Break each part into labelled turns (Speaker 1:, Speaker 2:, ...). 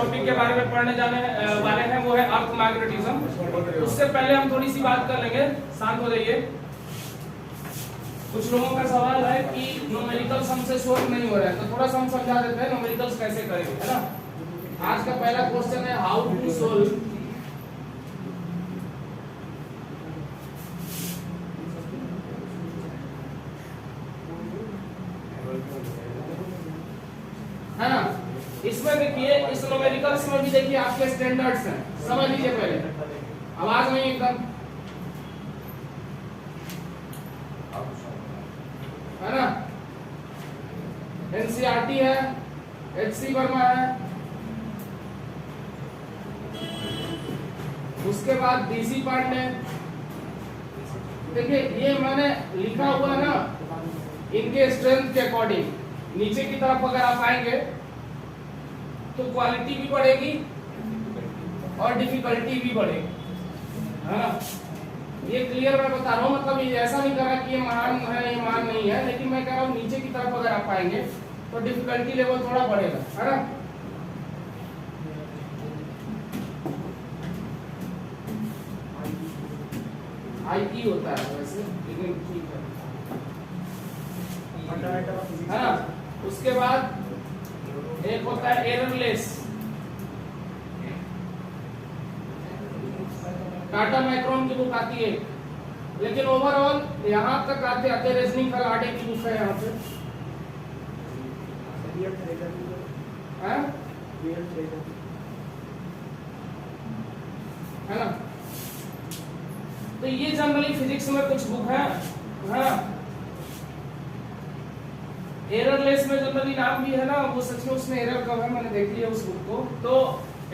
Speaker 1: Topic के बारे में पढ़ने जाने वाले हैं, वो है अर्थ मैग्नेटिज्म। उससे पहले हम थोड़ी सी बात कर लेंगे, शांत हो जाइए। कुछ लोगों का सवाल है कि न्यूमेरिकल्स हमसे सोल्व नहीं हो रहा है, तो थोड़ा सा हम समझा देते हैं न्यूमेरिकल्स कैसे करेंगे, है ना। आज का पहला क्वेश्चन है हाउ टू सोल्व है ना। इसमें देखिए, इस न्यूमेरिकल्स में भी देखिए आपके स्टैंडर्ड्स हैं, समझ लीजिए। पहले आवाज नहीं एकदम, है ना। एनसीईआरटी है, एचसी वर्मा है, उसके बाद डीसी पांडे। देखिए ये मैंने लिखा हुआ ना इनके स्ट्रेंथ के अकॉर्डिंग। नीचे की तरफ अगर आप आएंगे तो क्वालिटी भी बढ़ेगी और डिफिकल्टी भी बढ़ेगी, है ना। ये क्लियर मैं बता रहा हूँ, मतलब ये ऐसा नहीं कर रहा कि ये महान है ये महान नहीं है, लेकिन मैं कह रहा हूँ नीचे की तरफ अगर आप आएंगे तो डिफिकल्टी लेवल थोड़ा बढ़ेगा, है ना। आई होता है वैसे, लेकिन ठीक है, है ना। उसके बाद एक होता है एररलेस, टाटा माइक्रोन की बुक आती है, लेकिन ओवरऑल यहाँ तक आते आते रीजनिंग खलाड़े की बुक है यहाँ पे, है ना। तो ये जनरली फिजिक्स में कुछ बुक है, हाँ। एररलेस में जनरली नाम भी है ना, वो सच में उसमें एरर कब है मैंने देख लिया उस बुक को। तो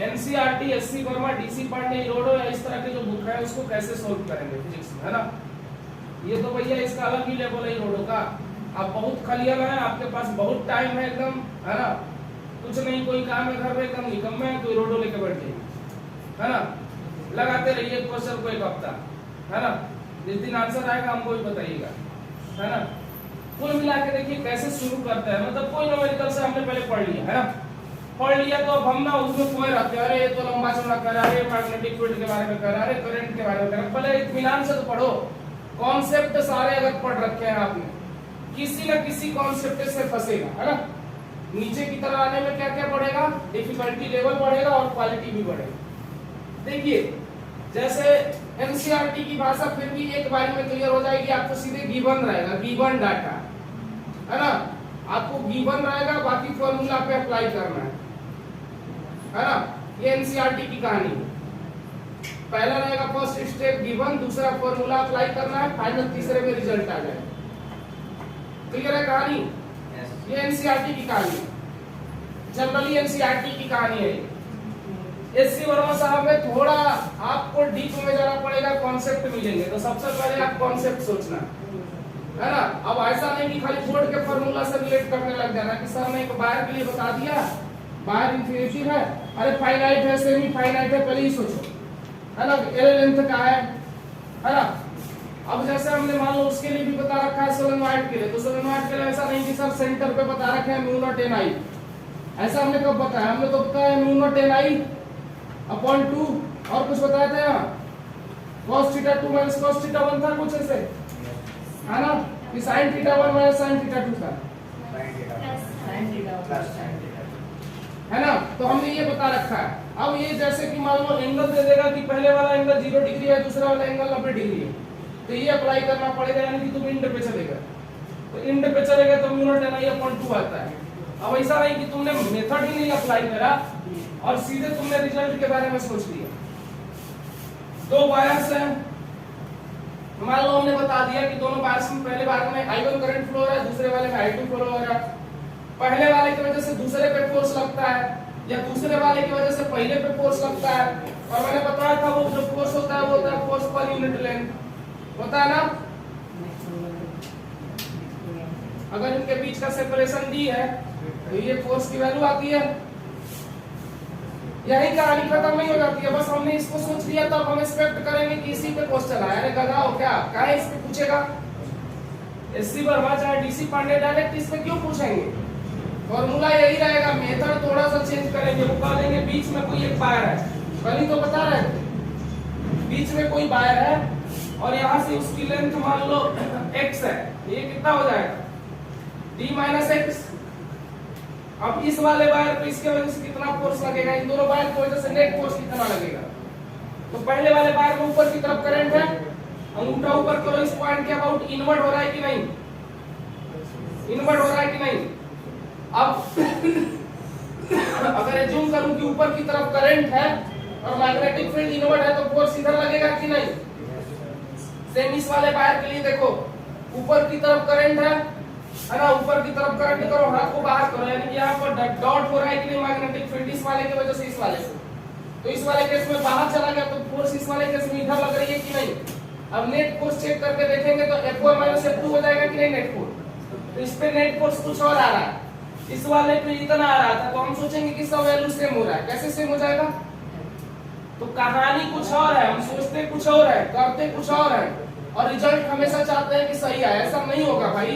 Speaker 1: NCERT, SC Verma, DC Pandey, Irodov या इस तरह के जो बुक है उसको कैसे सोल्व करेंगे फिजिक्स में, है ना। ये तो भैया इसका अलग ही लेवल है इरोडो का। आप बहुत खलियल है, आपके पास बहुत टाइम है एकदम, है ना। कुछ नहीं कोई काम है घर में एकदम निकम्मे है तो इरोडो लेके बैठ जाइए, है ना। लगाते रहिए क्वेश्चन को एक हफ्ता, है ना। जिस दिन आंसर आएगा हमको भी बताइएगा, है ना। कुल मिला के देखिए कैसे शुरू करते हैं, मतलब कोई न्यूमेरिकल से हमने पहले पढ़ लिया, है ना। पढ़ लिया तो अब हम ना उसमें खोए रहते हैं, अरे ये तो लंबा चौड़ा कर रहा है, मैग्नेटिक फील्ड के बारे में कर रहा है, करंट के बारे में कर रहा है। पहले इत्मीनान से तो पढ़ो, कॉन्सेप्ट सारे अगर पढ़ रखे हैं आपने, किसी न किसी कॉन्सेप्ट से फंसेगा, है ना। नीचे की तरफ आने में क्या क्या बढ़ेगा, डिफिकल्टी लेवल बढ़ेगा और क्वालिटी भी बढ़ेगा। देखिए जैसे एनसीईआरटी की भाषा फिर भी एक बार में क्लियर हो जाएगी, आपको सीधे गिवन रहेगा, गिवन डाटा, है ना। आपको गिवन रहेगा, बाकी फॉर्मूला पे अप्लाई करना है ना। ये एनसीईआरटी की कहानी है। पहला रहेगा फर्स्ट स्टेप गिवन, दूसरा फॉर्मूला अप्लाई करना है, फाइनल तीसरे में रिजल्ट आ जाए। क्लियर है कहानी? ये एनसीईआरटी की कहानी है, जनरली एनसीईआरटी की कहानी है। एससी वर्मा साहब में थोड़ा आपको डीप में जाना पड़ेगा, कॉन्सेप्ट मिलेंगे। तो सबसे पहले आप कॉन्सेप्ट सोचना, है ना। अब ऐसा नहीं कि खाली बोर्ड के फॉर्मूला से रिलेट करने लग जाना कि सर ने एक वायर के लिए बता दिया, वायर इन्फिनिटी है, अरे फाइनाइट है, सेमी फाइनाइट है, पहले ही सोचो, है ना। एल लेंथ का है ना। अब जैसे हमने मान लो उसके लिए भी बता रखा है सोलेनॉइड के लिए, तो सोलेनॉइड के लिए ऐसा नहीं कि सर सेंटर पे बता रखे हैं म्यू नॉट एन आई, ऐसा हमने कब बताया? हमने तो बताया mu not an I upon 2 और कुछ बताया था यहाँ, cos theta 2 minus cos theta 1 था कुछ ऐसे, है ना। कि sin theta 1 minus sin theta 2 था, है ना। तो हमने ये बता रखा है। अब ये जैसे कि मान लो एंगल दे देगा कि पहले वाला एंगल 0 डिग्री है, दूसरा वाला एंगल 90 डिग्री है, तो ये अप्लाई करना पड़ेगा, यानी कि तुम इंड पे चलेगा, तो इंड पे चलेगा तो mu not an I upon 2 आता है। अब ऐसा नहीं कि तुमने मेथड ही नहीं अप्लाई करा और सीधे तुमने रिजल्ट के बारे में सोच लिया। दो वायर्स हैं, मान लो हमने बता दिया कि दोनों वायर्स में पहले वायर में I1 करंट फ्लो हो रहा है, दूसरे वाले में I2 फ्लो हो रहा है। पहले वाले की वजह से दूसरे पे फोर्स लगता है या दूसरे वाले की वजह से पहले पे फोर्स लगता है, और मैंने बताया था वो जो फोर्स होता है वो होता है फोर्स पर यूनिट लेंथ, होता है ना। अगर इनके बीच का सेपरेशन डी है तो ये फोर्स की वैल्यू आती है। यही कहानी खत्म नहीं हो जाती है, बस हमने इसको सोच लिया तो अब हम एक्सपेक्ट करेंगे कि इसी पे क्वेश्चन आए। अरे गधा हो क्या, काहे इस पे पूछेगा? एससी वर्मा चाहे डीसी पांडे डायरेक्ट इस पे क्यों पूछेंगे? फॉर्मूला यही रहेगा, मेथड थोड़ा सा चेंज करेंगे। वो कह देंगे बीच में कोई एक वायर है, कल ही तो बता रहे थे, बीच में कोई वायर है और यहाँ से उसकी लेंथ मान लो x है, ये कितना हो जाएगा d माइनस एक्स। अब इस वाले वायर पे इसके वजह से कितना फोर्स लगेगा, इन दोनों वायर की वजह से नेट फोर्स कितना लगेगा। तो पहले वाले वायर में ऊपर की तरफ करंट है, अंगूठा ऊपर करो, इस पॉइंट के अबाउट इनवर्ट हो रहा है कि नहीं, इनवर्ट हो रहा है कि नहीं। अब अगर एज्यूम करूं कि ऊपर की तरफ करंट है और मैग्नेटिक फील्ड इनवर्ट है तो फोर्स इधर लगेगा कि नहीं। सेम इस वाले वायर के लिए देखो, ऊपर की तरफ करंट है ना, ऊपर की तरफ करंट करो, हाथ को बाहर करो, यानी कि यहाँ पर डॉट हो रहा है कि नहीं मैग्नेटिक फील्ड, इस वाले की वजह से इस वाले से। तो इस वाले केस में बाहर चला गया तो फोर्स इस वाले केस में इधर लग रही है कि नहीं। अब नेट फोर्स चेक करके देखेंगे तो F1 माइनस F2 हो जाएगा कि नहीं नेट फोर्स। तो इस पे नेट फोर्स कुछ और आ रहा है, इस वाले पे इतना आ रहा था, तो हम सोचेंगे कि सब वैल्यू सेम हो रहा है। कैसे सेम हो जाएगा, तो कहानी कुछ और है, हम सोचते कुछ और है, करते कुछ और है और रिजल्ट हमेशा चाहते हैं कि सही आए। ऐसा नहीं होगा भाई,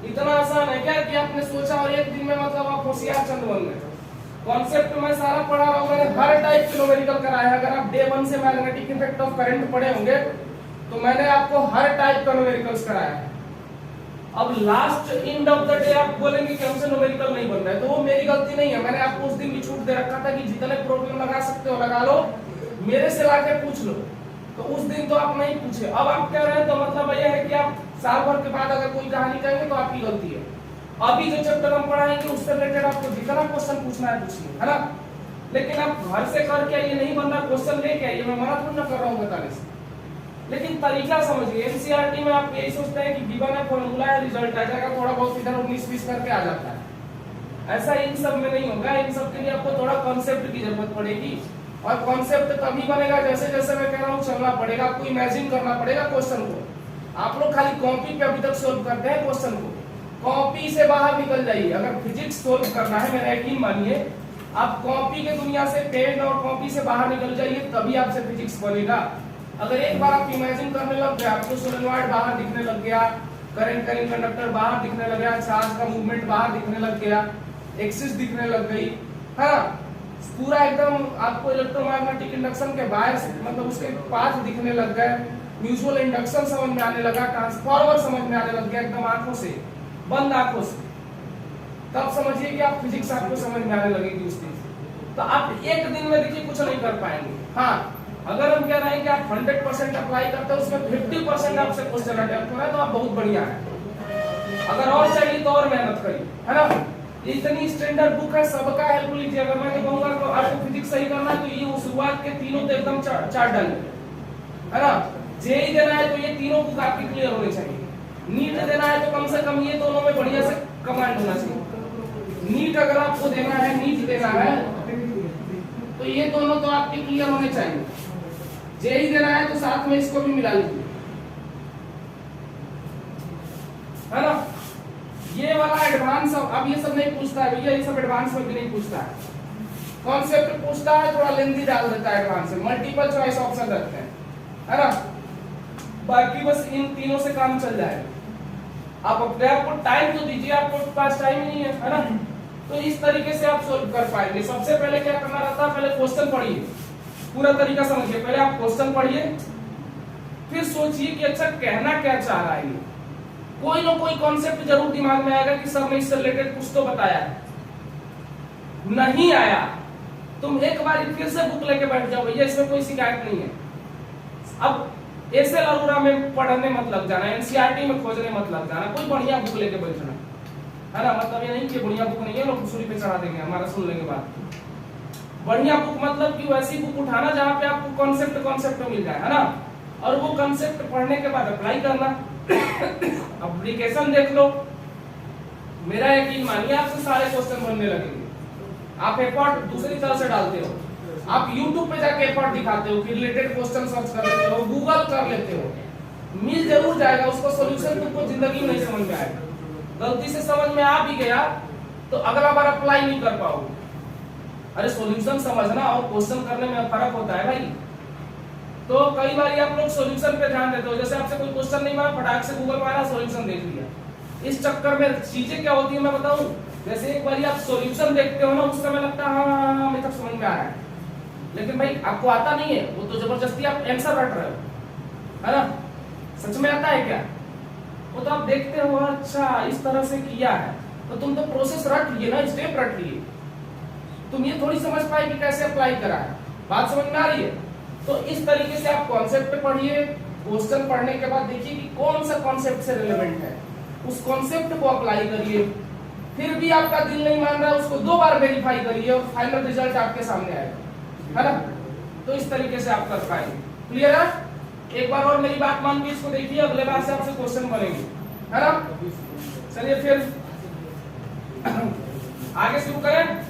Speaker 1: इतना आसान है क्या कि आपने सोचा और एक दिन में मतलब आप होशियार चंद बन गए। कॉन्सेप्ट में सारा पढ़ा रहा हूं, मैंने हर टाइप के न्यूमेरिकल कराया है। अगर आप डे 1 से मैग्नेटिक इफेक्ट ऑफ करंट पढ़े होंगे तो मैंने आपको हर टाइप का न्यूमेरिकल्स कराया है। अब last end of the day आप बोलेंगे कि हमसे न्यूमेरिकल नहीं बन रहा है, तो वो मेरी गलती नहीं है। मैंने आपको उस दिन भी छूट दे रखा था कि जितने प्रॉब्लम लगा सकते हो लगा लो, मेरे से लाके पूछ लो। तो उस दिन तो आप नहीं पूछे, अब आप कह रहे हैं तो मतलब यह है कि आप साल भर के बाद अगर कोई कहानी कहेंगे तो आपकी गलती है। अभी जो चैप्टर हम पढ़ाएंगे उससे रिलेटेड आपको जितना क्वेश्चन पूछना है पूछिए, है ना। लेकिन आप घर से करके ये नहीं बन रहा, क्वेश्चन लेके आइए, मैं मना थोड़ी ना कर रहा हूँ बताने से, लेकिन तरीका समझिए। एनसीईआरटी में आप यही सोचते हैं कि गिवन है, फॉर्मूला है, रिजल्ट आ जाएगा, थोड़ा बहुत इधर 19-20 करके आ जाता है। ऐसा इन सब में नहीं होगा। इन सब के लिए आपको थोड़ा कॉन्सेप्ट की जरूरत पड़ेगी और कॉन्सेप्ट तभी बनेगा जैसे जैसे मैं कह रहा हूँ चलना पड़ेगा, आपको इमेजिन करना पड़ेगा क्वेश्चन को। आप लोग खाली कॉपी पे अभी तक सोल्व करते हैं क्वेश्चन को, कॉपी से बाहर निकल जाइए। अगर फिजिक्स सोल्व करना है, मेरा यकीन मानिए, आप कॉपी के दुनिया से, पेन और कॉपी से बाहर निकल जाइए, तभी आपसे फिजिक्स बनेगा। अगर एक बार आप इमेजिन करने लग गए, आपको सोलेनॉइड बाहर दिखने लग गया, करंट करिंग कंडक्टर बाहर दिखने लग गया, चार्ज का मूवमेंट बाहर दिखने लग गया, एक्सिस दिखने लग गई, हाँ, पूरा एकदम आपको इलेक्ट्रोमैग्नेटिक इंडक्शन के वायर्स मतलब उसके पाथ दिखने लग गए, म्यूचुअल इंडक्शन समझ में आने लगा, ट्रांसफार्मर समझ में आने लग गया एकदम आंखों से, बंद आंखों से, तब समझिए कि आप फिजिक्स आपको समझ में आने लगेगी उस दिन से। तो आप एक दिन में देखिए कुछ नहीं कर पाएंगे। हाँ, अगर हम कह रहे हैं कि आप 100% अप्लाई करते हैं, उसमें 50% आपसे क्वेश्चन अटेम्प्ट हो रहा है, तो आप बहुत बढ़िया है। अगर और चाहिए तो और मेहनत करिए, है ना। ये इतनी स्टैंडर्ड बुक है, सबका हेल्प लीजिए। अगर मैं तो कहूंगा तो आपको फिजिक्स सही करना है तो ये शुरुआत के तीनों तो एकदम चार्ट डालिए, है ना। जेई देना है तो ये तीनों बुक आपकी क्लियर होनी चाहिए। नीट देना है तो कम से कम ये दोनों में बढ़िया से कमांड होना चाहिए। नीट अगर आपको देना है, नीट देना है तो ये दोनों तो आपके क्लियर होने चाहिए। जेई देना है तो साथ में इसको भी मिला लीजिए, है ना। ये वाला एडवांस, अब ये सब नहीं पूछता है भैया, ये सब एडवांस में भी नहीं पूछता है। कॉन्सेप्ट पूछता है, थोड़ा लेंथी डाल देता है एडवांस में, मल्टीपल चॉइस ऑप्शन रखते हैं, है ना। बाकी बस इन तीनों से काम चल जाएगा। आप अपने आप को टाइम तो दीजिए, आपको पास टाइम नहीं है ना। तो इस तरीके से आप सोल्व कर पाएंगे। सबसे पहले क्या करना रहता है, पहले क्वेश्चन पढ़िए, पूरा तरीका समझिए। पहले आप क्वेश्चन पढ़िए, फिर सोचिए कि अच्छा कहना क्या चाह रहा है ये। कोई ना कोई कॉन्सेप्ट जरूर दिमाग में आएगा कि सर ने इससे रिलेटेड कुछ तो बताया है। नहीं आया, तुम एक बार फिर से बुक लेके बैठ जाओ, भैया इसमें कोई शिकायत नहीं है। अब ऐसे अरोरा में पढ़ने मत लग जाना, एनसीईआरटी में खोजने मत लग जाना, कोई बढ़िया बुक लेके बैठना, है ना। मतलब ये नहीं कि बढ़िया बुक नहीं है, लोग सूरी पे चढ़ा देंगे हमारा सुन लेंगे बात। बढ़िया बुक मतलब कि वैसी बुक उठाना जहाँ पे आपको कॉन्सेप्ट मिल जाए, है ना। और वो कॉन्सेप्ट पढ़ने के बाद अप्लाई करना। एप्लीकेशन देख लो, मेरा यकीन मानिए आपसे सारे क्वेश्चन बनने लगेंगे। आप एफर्ट दूसरी तरह से डालते हो, आप YouTube पे जाके एफर्ट दिखाते हो कि रिलेटेड क्वेश्चन सर्च कर लेते हो, गूगल कर लेते हो, मिल जरूर जाएगा। उसका सॉल्यूशन तुमको जिंदगी में नहीं समझ में आएगा। गलती से समझ में आ भी गया तो अगला बार अप्लाई नहीं कर पाओगे। अरे सॉल्यूशन समझना और क्वेश्चन करने में फर्क होता है भाई। तो कई बार आप लोग सॉल्यूशन पे ध्यान देते हो, जैसे आपसे कोई क्वेश्चन नहीं बना, फटाक से गूगल मारा, सॉल्यूशन देख लिया। इस चक्कर में चीजें क्या होती है मैं बताऊं, जैसे एक बार आप सॉल्यूशन देखते हो ना, उस समय लगता है हाँ हमें तक समझ में आ रहा है, लेकिन भाई आपको आता नहीं है, वो तो जबरदस्ती आप आंसर रट रहे हो, है ना। सच में आता है क्या? वो तो आप देखते हो अच्छा इस तरह से किया है, तो तुम तो प्रोसेस रट लिए ना, स्टेप रट लिए, तुम ये थोड़ी समझ पाए कि कैसे अप्लाई करा है। बात समझ में आ रही है? तो इस तरीके से आप कॉन्सेप्ट पढ़िए, क्वेश्चन पढ़ने के बाद देखिए कि कौन सा कॉन्सेप्ट से रिलेवेंट है, उस कॉन्सेप्ट को अप्लाई करिए। फिर भी आपका दिल नहीं मान रहा, उसको 2 बार वेरीफाई करिए और फाइनल रिजल्ट आपके सामने आएगा, है ना। तो इस तरीके से आप कर पाएंगे। क्लियर है? एक बार और मेरी बात मान के इसको देखिए, अगले बार से आपसे क्वेश्चन बनेंगे, है ना। चलिए फिर आगे शुरू करें।